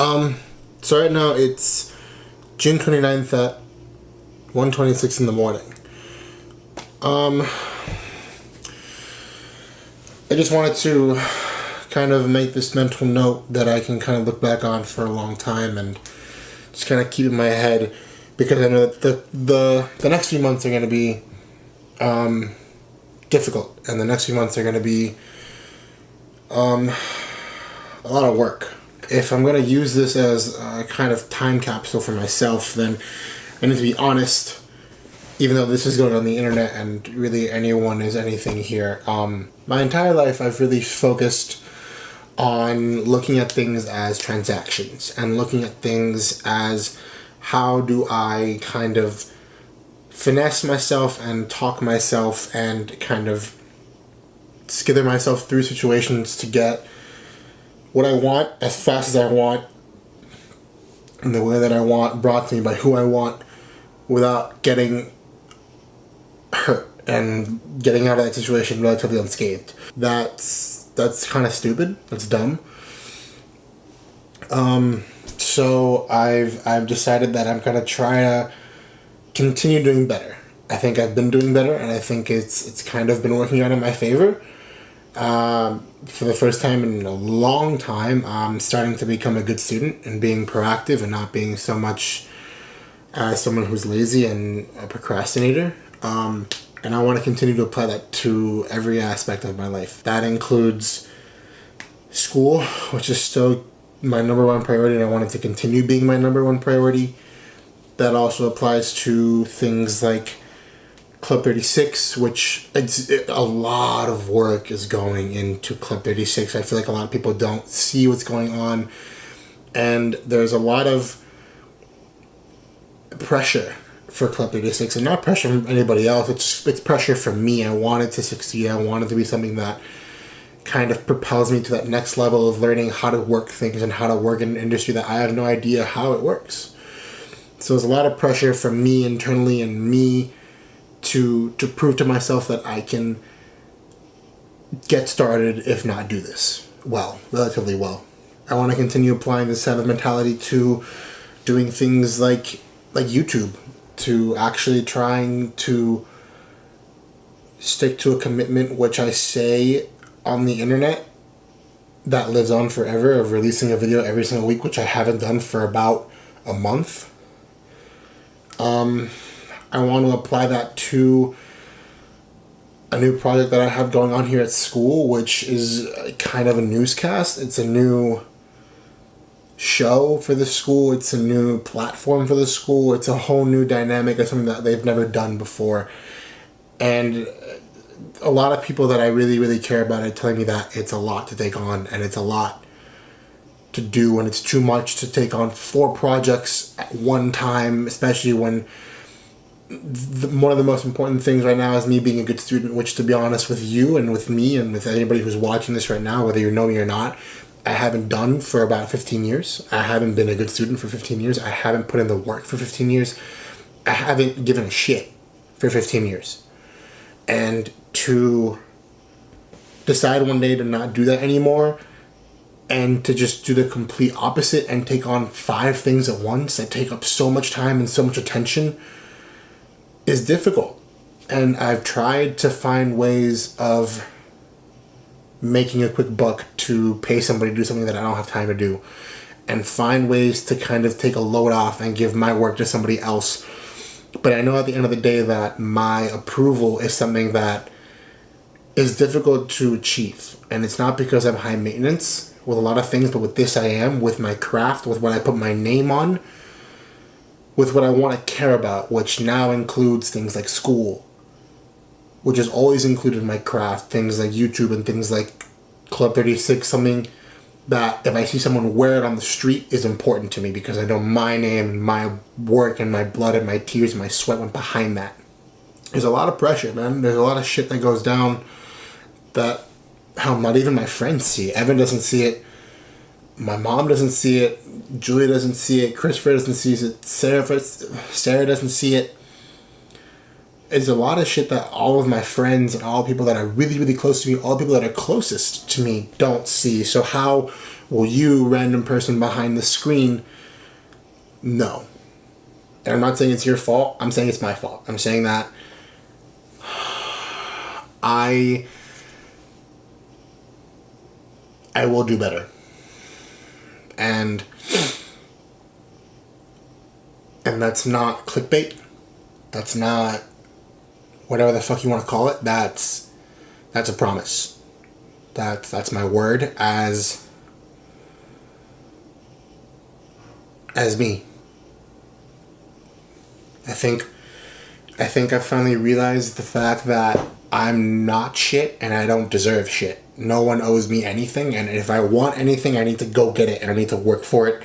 So right now it's June 29th at 1:26 in the morning. I just wanted to kind of make this mental note that I can kind of look back on for a long time and just kind of keep in my head, because I know that the next few months are going to be difficult, and the next few months are going to be a lot of work. If I'm going to use this as a kind of time capsule for myself, then I need to be honest, even though this is going on the internet and really anyone is anything here. My entire life I've really focused on looking at things as transactions and looking at things as how do I kind of finesse myself and talk myself and kind of skither myself through situations to get what I want as fast as I want in the way that I want, brought to me by who I want, without getting hurt and getting out of that situation relatively unscathed. That's kind of stupid. That's dumb. So I've decided that I'm gonna try to continue doing better. I think I've been doing better, and I think it's kind of been working out in my favor. For the first time in a long time, I'm starting to become a good student and being proactive and not being so much as someone who's lazy and a procrastinator. And I want to continue to apply that to every aspect of my life. That includes school, which is still my number one priority, and I want it to continue being my number one priority. That also applies to things like Club 36, which a lot of work is going into Club 36. I feel like a lot of people don't see what's going on, and there's a lot of pressure for Club 36, and not pressure from anybody else. It's pressure from me. I want it to succeed. I want it to be something that kind of propels me to that next level of learning how to work things and how to work in an industry that I have no idea how it works. So there's a lot of pressure from me internally and me to prove to myself that I can get started, if not do this well, relatively well. I want to continue applying this type of mentality to doing things like YouTube, to actually trying to stick to a commitment which I say on the internet that lives on forever, of releasing a video every single week, which I haven't done for about a month. I want to apply that to a new project that I have going on here at school, which is kind of a newscast. It's a new show for the school. It's a new platform for the school. It's a whole new dynamic of something that they've never done before. And a lot of people that I really, really care about are telling me that it's a lot to take on, and it's a lot to do, and it's too much to take on 4 projects at one time, especially when one of the most important things right now is me being a good student, which, to be honest with you and with me and with anybody who's watching this right now, whether you know me or not, I haven't done for about 15 years. I haven't been a good student for 15 years. I haven't put in the work for 15 years. I haven't given a shit for 15 years. And to decide one day to not do that anymore and to just do the complete opposite and take on 5 things at once that take up so much time and so much attention is difficult. And I've tried to find ways of making a quick buck to pay somebody to do something that I don't have time to do, and find ways to kind of take a load off and give my work to somebody else. But I know at the end of the day that my approval is something that is difficult to achieve. And it's not because I'm high maintenance with a lot of things, but with this I am, with my craft, with what I put my name on, with what I want to care about, which now includes things like school, which is always included my craft, things like YouTube and things like Club 36, something that if I see someone wear it on the street is important to me, because I know my name and my work and my blood and my tears and my sweat went behind that. There's a lot of pressure, man. There's a lot of shit that goes down that not even my friends see. Evan doesn't see it. My mom doesn't see it. Julia doesn't see it. Christopher doesn't see it. Sarah doesn't see it. It's a lot of shit that all of my friends and all people that are really, really close to me, all the people that are closest to me don't see. So how Well, you, random person behind the screen, know. And I'm not saying it's your fault. I'm saying it's my fault. I'm saying that I will do better. And that's not clickbait. That's not whatever the fuck you want to call it. That's a promise. That's my word as me. I think I finally realized the fact that I'm not shit and I don't deserve shit. No one owes me anything, and if I want anything, I need to go get it and I need to work for it.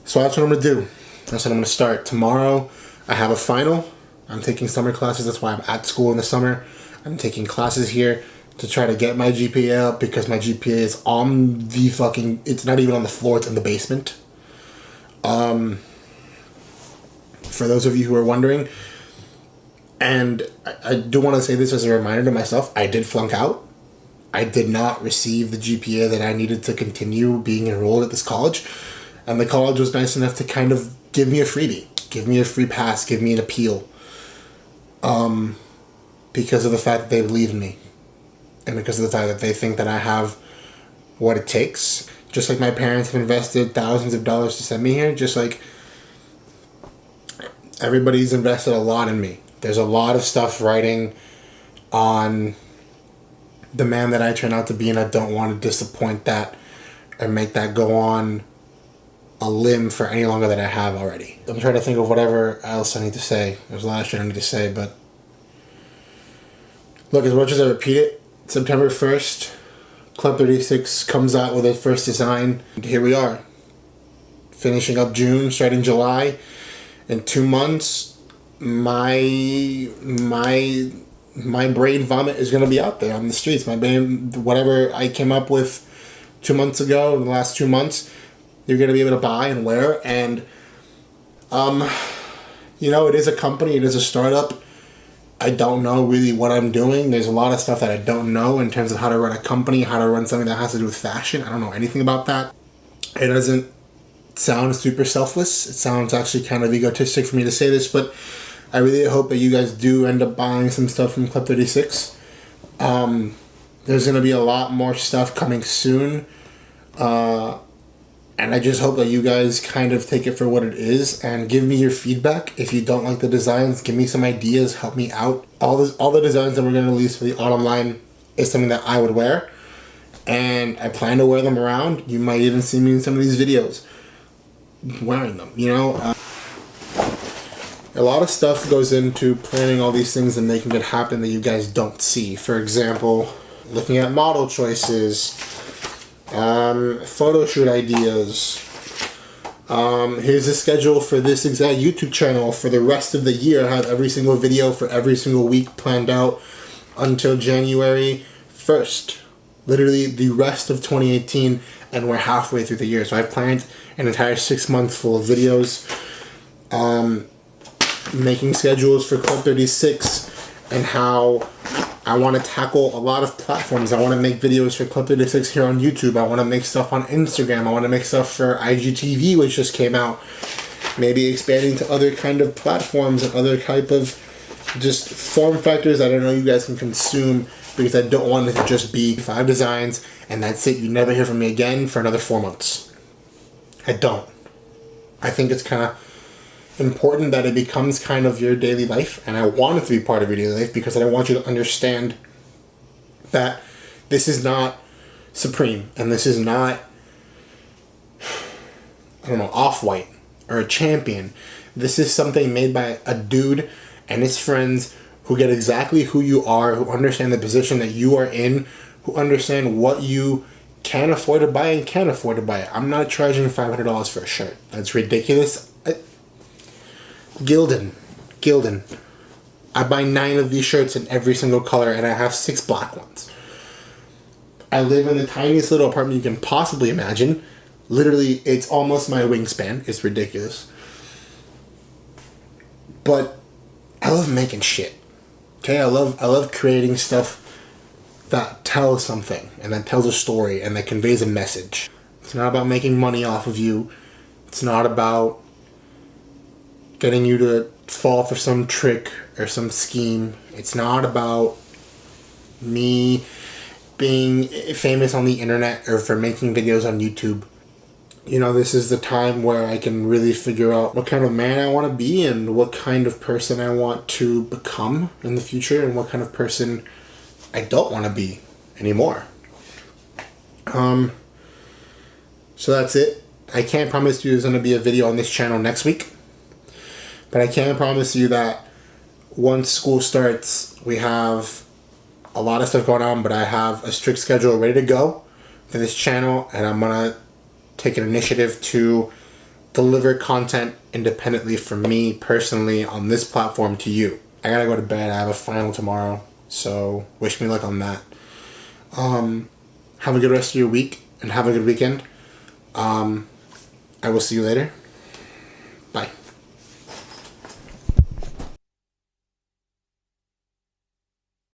So that's what I'm gonna do. That's what I'm gonna start. Tomorrow I have a final. I'm taking summer classes, that's why I'm at school in the summer. I'm taking classes here to try to get my GPA up because my GPA is on the fucking, it's not even on the floor, it's in the basement. For those of you who are wondering, and I do want to say this as a reminder to myself, I did flunk out. I did not receive the GPA that I needed to continue being enrolled at this college. And the college was nice enough to kind of give me a freebie, give me a free pass, give me an appeal. Because of the fact that they believe in me. And because of the fact that they think that I have what it takes. Just like my parents have invested thousands of dollars to send me here, just like everybody's invested a lot in me. There's a lot of stuff writing on the man that I turn out to be, and I don't want to disappoint that or make that go on a limb for any longer than I have already. I'm trying to think of whatever else I need to say. There's a lot of shit I need to say, but look, as much as I repeat it, September 1st, Club 36 comes out with its first design. And here we are. Finishing up June, starting July. In 2 months, my brain vomit is going to be out there on the streets. My brain, whatever I came up with 2 months ago, in the last 2 months, you're going to be able to buy and wear. And, it is a company, it is a startup. I don't know really what I'm doing. There's a lot of stuff that I don't know in terms of how to run a company, how to run something that has to do with fashion. I don't know anything about that. It doesn't sound super selfless. It sounds actually kind of egotistic for me to say this, but I really hope that you guys do end up buying some stuff from Club 36. There's going to be a lot more stuff coming soon. And I just hope that you guys kind of take it for what it is and give me your feedback. If you don't like the designs, give me some ideas, help me out. All the designs that we're going to release for the autumn line is something that I would wear. And I plan to wear them around. You might even see me in some of these videos wearing them, A lot of stuff goes into planning all these things and making it happen that you guys don't see. For example, looking at model choices, photo shoot ideas. Here's the schedule for this exact YouTube channel for the rest of the year. I have every single video for every single week planned out until January 1st. Literally the rest of 2018, and we're halfway through the year. So I've planned an entire 6 months full of videos. Making schedules for Club 36 and how I want to tackle a lot of platforms. I want to make videos for Club 36 here on YouTube. I want to make stuff on Instagram. I want to make stuff for IGTV, which just came out. Maybe expanding to other kind of platforms and other type of just form factors that I know you guys can consume, because I don't want it to just be 5 designs and that's it. You never hear from me again for another 4 months. I don't. I think it's kind of important that it becomes kind of your daily life, and I want it to be part of your daily life because I want you to understand that this is not Supreme and this is not, Off-White or a Champion. This is something made by a dude and his friends who get exactly who you are, who understand the position that you are in, who understand what you can afford to buy and can't afford to buy. I'm not charging $500 for a shirt. That's ridiculous. Gildan. I buy 9 of these shirts in every single color, and I have 6 black ones. I live in the tiniest little apartment you can possibly imagine. Literally, it's almost my wingspan. It's ridiculous. But I love making shit. Okay, I love creating stuff that tells something, and that tells a story, and that conveys a message. It's not about making money off of you. It's not about getting you to fall for some trick or some scheme. It's not about me being famous on the internet or for making videos on YouTube. You know, this is the time where I can really figure out what kind of man I want to be and what kind of person I want to become in the future and what kind of person I don't want to be anymore. So that's it. I can't promise you there's going to be a video on this channel next week. But I can promise you that once school starts, we have a lot of stuff going on, but I have a strict schedule ready to go for this channel, and I'm going to take an initiative to deliver content independently from me personally on this platform to you. I gotta go to bed. I have a final tomorrow, so wish me luck on that. Have a good rest of your week and have a good weekend. I will see you later.